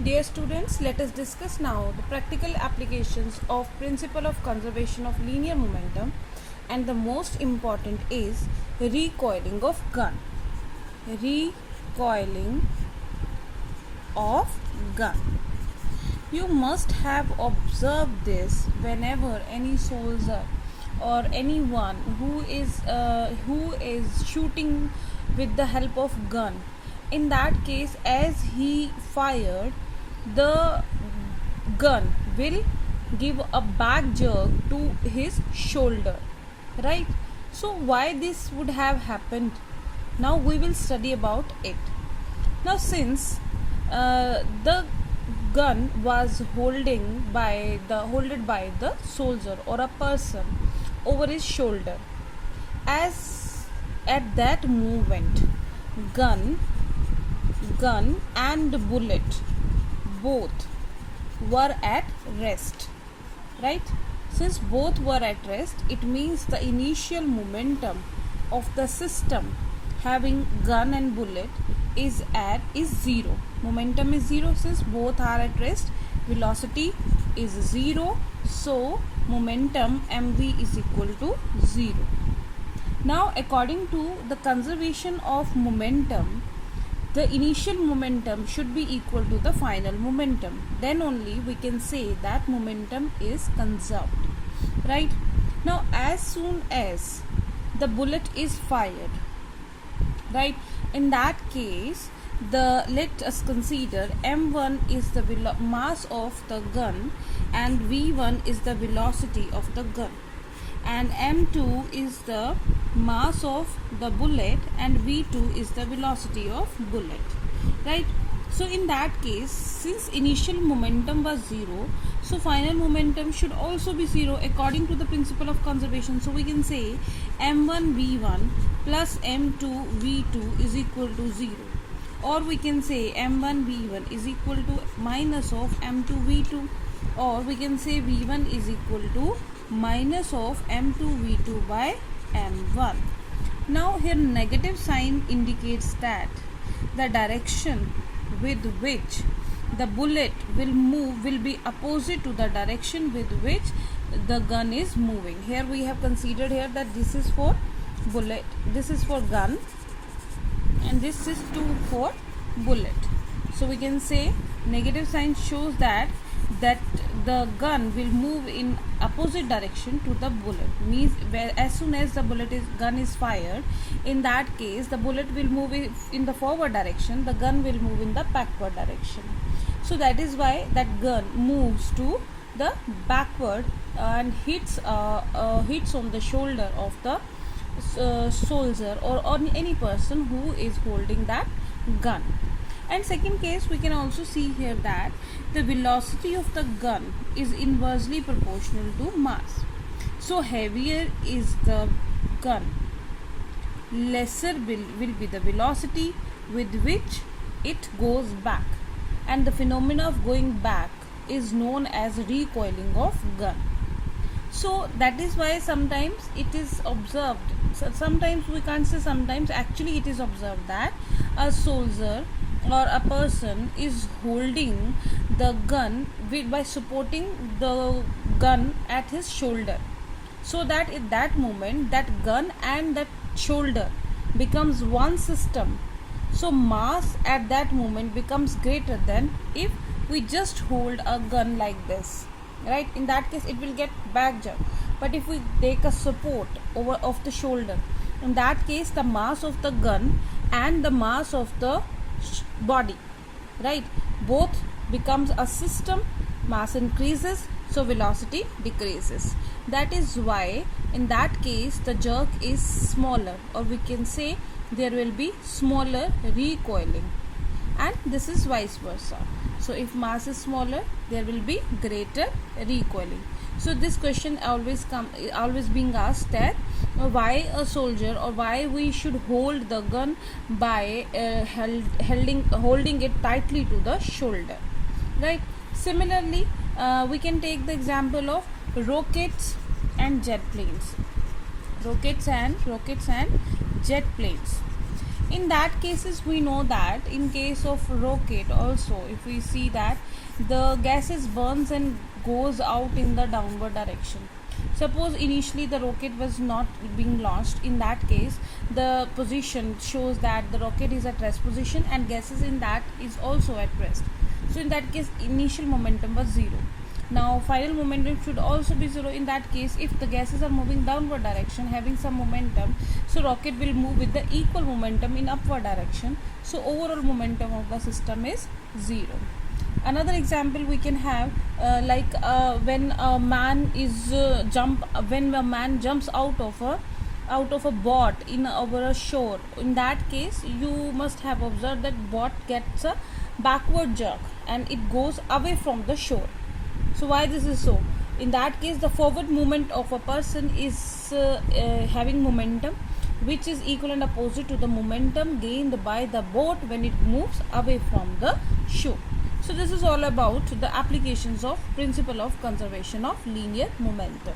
Dear students, let us discuss now the practical applications of principle of conservation of linear momentum, and the most important is recoiling of gun. Recoiling of gun. You must have observed this whenever any soldier or anyone who is shooting with the help of gun. In that case, as he fired, the gun will give a back jerk to his shoulder, right? So why this would have happened, now we will study about it. Now since the gun was holded by the soldier or a person over his shoulder, as at that moment gun and bullet both were at rest, right? Since both were at rest, it means the initial momentum of the system having gun and bullet is zero. Momentum is zero. Since both are at rest, velocity is zero, so momentum mv is equal to 0. Now according to the conservation of momentum, the initial momentum should be equal to the final momentum. Then only we can say that momentum is conserved, right? Now as soon as the bullet is fired, right, in that case, let us consider m1 is the mass of the gun and v1 is the velocity of the gun, and m2 is the mass of the bullet and v2 is the velocity of bullet, right? So in that case, since initial momentum was 0, so final momentum should also be 0 according to the principle of conservation. So we can say m1 v1 plus m2 v2 is equal to 0, or we can say m1 v1 is equal to minus of m2 v2, or we can say v1 is equal to minus of m2 v2 by m1. Now here negative sign indicates that the direction with which the bullet will move will be opposite to the direction with which the gun is moving. Here we have considered here that this is for bullet, this is for gun, and this is for bullet. So we can say negative sign shows that the gun will move in opposite direction to the bullet, means as soon as the gun is fired, in that case the bullet will move in the forward direction, the gun will move in the backward direction. So that is why that gun moves to the backward and hits on the shoulder of the soldier or on any person who is holding that gun. And second case, we can also see here that the velocity of the gun is inversely proportional to mass. So heavier is the gun, lesser will be the velocity with which it goes back, and the phenomena of going back is known as recoiling of gun. So that is why sometimes it is observed, sometimes we can't say sometimes, actually it is observed that a soldier or a person is holding the gun by supporting the gun at his shoulder, so that at that moment that gun and that shoulder becomes one system. So mass at that moment becomes greater than if we just hold a gun like this, right? In that case it will get back jerk. But if we take a support over of the shoulder, in that case the mass of the gun and the mass of the body, right, both becomes a system, mass increases, so velocity decreases. That is why in that case the jerk is smaller, or we can say there will be smaller recoiling, and this is vice versa. So if mass is smaller, there will be greater recoiling. So this question always being asked that why a soldier, or why we should hold the gun by holding it tightly to the shoulder, right? Similarly, we can take the example of rockets and jet planes. Rockets and jet planes. In that cases, we know that in case of rocket also, if we see that the gases burns and goes out in the downward direction. Suppose initially the rocket was not being launched, in that case the position shows that the rocket is at rest position and gases in that is also at rest. So in that case initial momentum was zero. Now final momentum should also be zero in that case if the gases are moving downward direction having some momentum, so rocket will move with the equal momentum in upward direction, so overall momentum of the system is zero. Another example we can have when a man jumps out of a boat in over a shore. In that case you must have observed that boat gets a backward jerk and it goes away from the shore. So why this is so? In that case the forward movement of a person is having momentum which is equal and opposite to the momentum gained by the boat when it moves away from the shore. So this is all about the applications of principle of conservation of linear momentum.